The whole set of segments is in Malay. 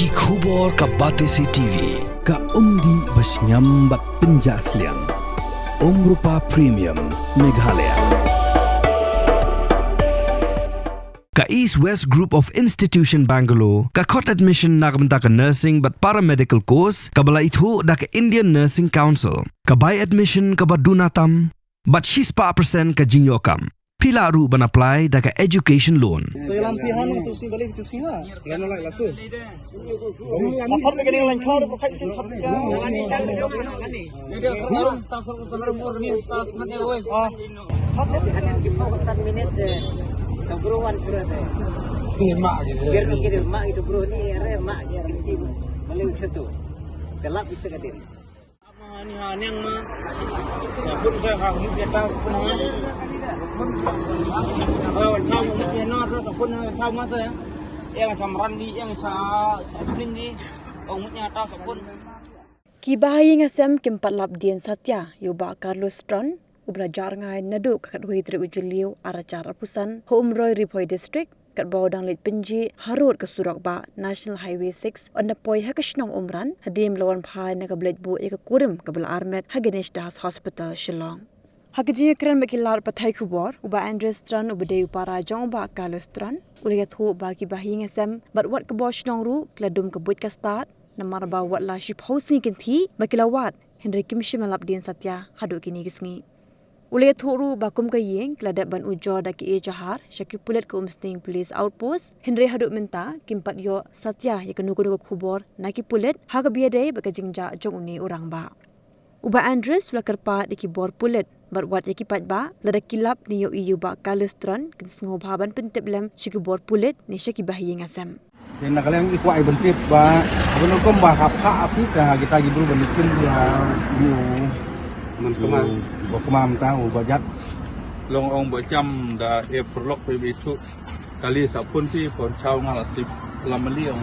Ki khubor ka Batesi TV. Ka umdi basnyambat penjaslian. Rupa Premium Meghalaya. Ka East West Group of Institution Bangalore, ka Court Admission nagbenta ka Nursing but Paramedical Course, ka bala itu da ka Indian Nursing Council, ka By Admission ka Badunatam, but 6% ka Jinyokam. Pila ru ban apply da ka Education Loan. Lampihan untuk si balik itu sih lah. Kan nak laku. Makan begini lain kau ada pakai skin khap ya. Jadi kalau staff utama umur ni staff nanti oi. Khap ni hanya 10 minit deh. Keburuan sudah deh. Mak gitu. Biar kita mak itu bro ni are mak dia ganti balik satu. Kelap bisa kadir. Ni yang mah. Pun saya kau ni dia tahu pun. Chào một nó rất là phun chào mất rồi em là sầm răn đi em là spring đi ông mất nhà tao sập phun Kibahay nga sem kimpalap dian satya yuba Carlos Tron ubra jarngai nadu kakadhui tri ujiliu aracara pusan Homroy Ripoy District kat bawdang lit penji harut ke Surakba National Highway 6 on the poi hakashnong umran hadim lawan phai na kablet bu eka kurim kabla armet hagenesh das hospital Shillong. Hakaji kran mekilar pathai khubor uba Andres Tran ubade upara jong ba Carlos Tran uligat hu ba ki bahi ngasem but what ka bosh nong ru kladum ka buit ka start namar ba wat la ship housing kinthi makilawat Henry Kimshim malap din satya hadu kini gisngi uligat hu ru ba kum ka yeng kladat ban ujo da ki e jahar shaki pulet ka umsting police outpost Henry hadu minta kimpat yo satya ya kanu kudu khubor naki pulet haga biade ba ka jingja jong uni orang ba uba Andres la kerpa di kibor pulet berwat yaki pat ba lada kilap ni yo iyu ba kalestran kisngo bhaban penteblem shikibor pulit ni shaki bahi ngasam dan kalian ikut ai bentip ba abang kom ba hap api ka kita gibru benikin ya yu man kemam tahu bajat long ong ba cham da e prolog pe bisu kali sapun pi pon chau ngala sip lamali ong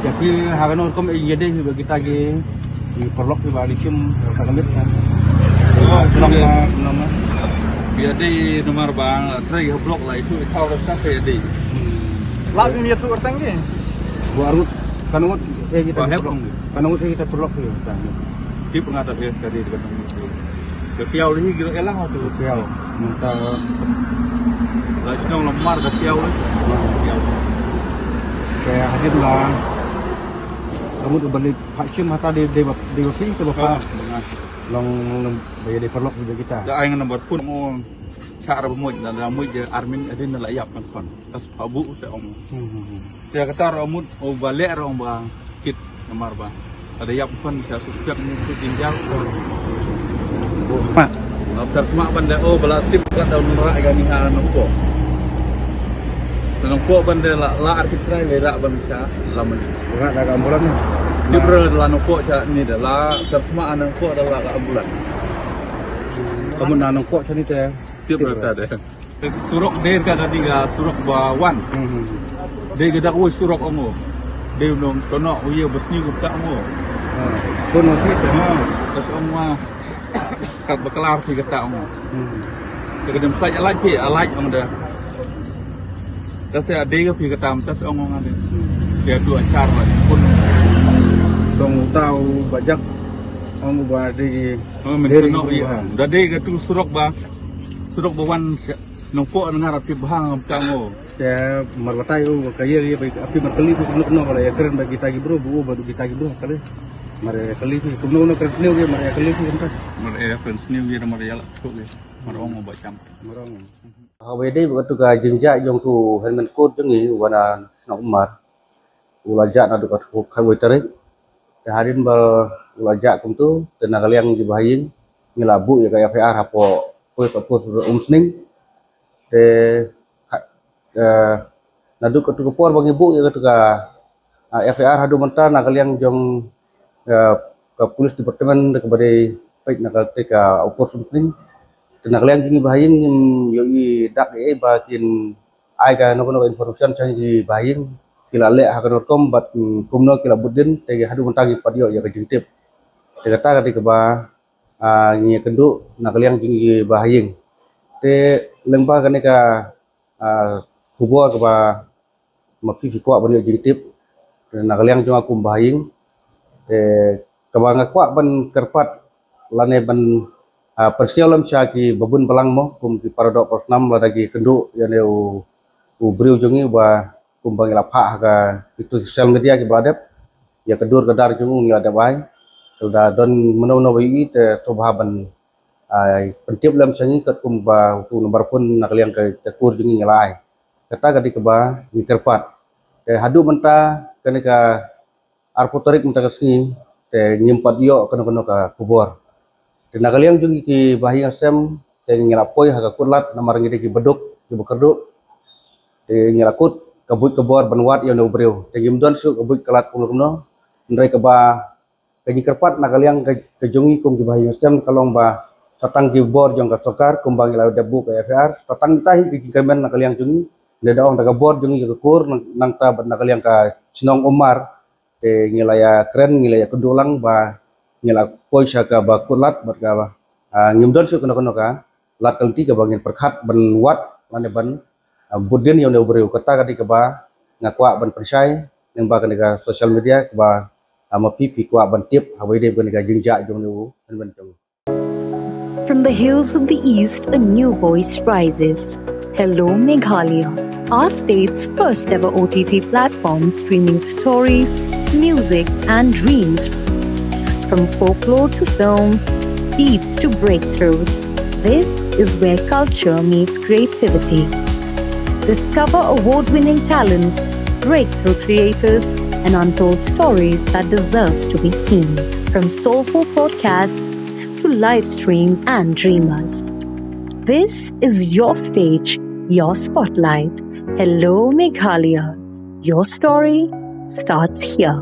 jadi hagan kom e yede kita ge di prolog di balikum kagamit kan nama biar di nomor bang tray blok lah itu tahu dah sampai di lap ni dia tu orang ke buarut kanut kita kanut kita prolog tu di pengadap ya dari dekat itu kepiau lagi kira elang tu kepiau minta lah senang lemar kepiau kayak hadir lah kamu tu balik haksim hata di sini tu bapak long bayar di perlok juga kita. Dah ayang nombor pun mau cara bermuj dan ramuj je armin ada nak layap kan. Tas abu saya om. Saya kata ramut oh balik ram bang kit nomor bang. Ada yap kan saya suspek ni tu ginjal. Mak. After semak benda oh belas tip kan tahun merak gani ha nampo. Nampo benda la arbitrai lerak bangsa laman. Berat dah ambulan ni. Dia berada nampo ni dah la semak nampo adalah ambulan. Kamu nanong kok sini teh. Dia berada deh. Surok dia kan tadi ga surok bawan. Dia gedak woi surok ongo. Dia belum kono uye besni gupta ongo. Kono sih teh. Terus ongo kat bekelar pi kata ongo. Kedem saja lagi alaj ongo dah. Terus ada dia pi kata terus ongo ngade. Dia dua acar lah pun Dong tahu bajak om badi dari iya. Dah dia tu surok bawan nampo ngarap pi bahang kango. Ya marwatai kaya dia api markali ku kuno bala ya keren bagi tagi bro bu badu ditagi bro kali. Mare kali ku kuno keren sniu dia mare kali ku entah. Mare keren sniu dia mare yala tu dia. Mare ongo bacam. Marong. Hawe dei begitu ka jingja jong tu helmen kot jengi wana na umar. Ulajak na dekat hawe tarik. Harin bal ulajak kum tu tenaga liang dibahin ngilabu ya kayak VR hapo pos umsning te nadu ketu kepor bang ibu ya ketu ka FAR hadu menta naga liang jong ke polis departemen kepada baik naga te ka pos umsning tenaga liang jingi bahin yoi dak bakin ai ka no information sang dibahin kila le hakan kom bat kumno kila budin te hadu mentagi padio ya kejintip te kata kati ba ngi kendu nakaliang jingi bahaying te lengba kane ka kubur ke ba mapi fikwa ban jing tip nak liang jong aku bahing kabang akwa ban kerpat lane ban persialam syaki babun balang mo kum ki paradok persnam lagi kenduk yang u briu jongi ba kum bang lapha ka itu sosial media ki bladep ya kedur kedar jong ngi ada bai sudah don menono wi te sobha ban pentip lam sangi kat kum ba tu nomor pun nak liang ke kur jongi ngelai kata kadi ke ba ni kerpat hadu menta kene ka arpotorik menta kasni te nyimpat yo kono ka kubur dan kalian juga ki bahi asem te ngelapoi ha kulat namar ngide ki beduk ki bekerduk te ngelakut kabut kebor banwat yo no breu te gimdon su kabut kelat kuno ndai ke ba ke kerpat na kalian ke jongi kum ki bahi asem kalong ba satang ki bor jong ka sokar kum bang ila debu ke FR satang tahi ki kemen na kalian jongi nda ong daga bor jongi ke kur nang ta na kalian ka sinong umar te ngilaya keren ngilaya kedulang ba ngila poisa ka ba kulat bat ka ba ngimdon su kono ka lat kalti ka bangin perkhat ban wat mane ban budin yo ne breu kata kadi ka ba ngakwa ban persai nang ba ka social media ka ba mapi pi kwa ban tip hawai de ka jingja jong ne ban jong. From the hills of the east, a new voice rises. Hello Meghalaya, our state's first ever OTT platform streaming stories, music and dreams. From folklore to films, beats to breakthroughs, this is where culture meets creativity. Discover award-winning talents, breakthrough creators, and untold stories that deserves to be seen. From soulful podcasts to live streams and dreamers. This is your stage, your spotlight. Hello Meghalaya. Your story starts here.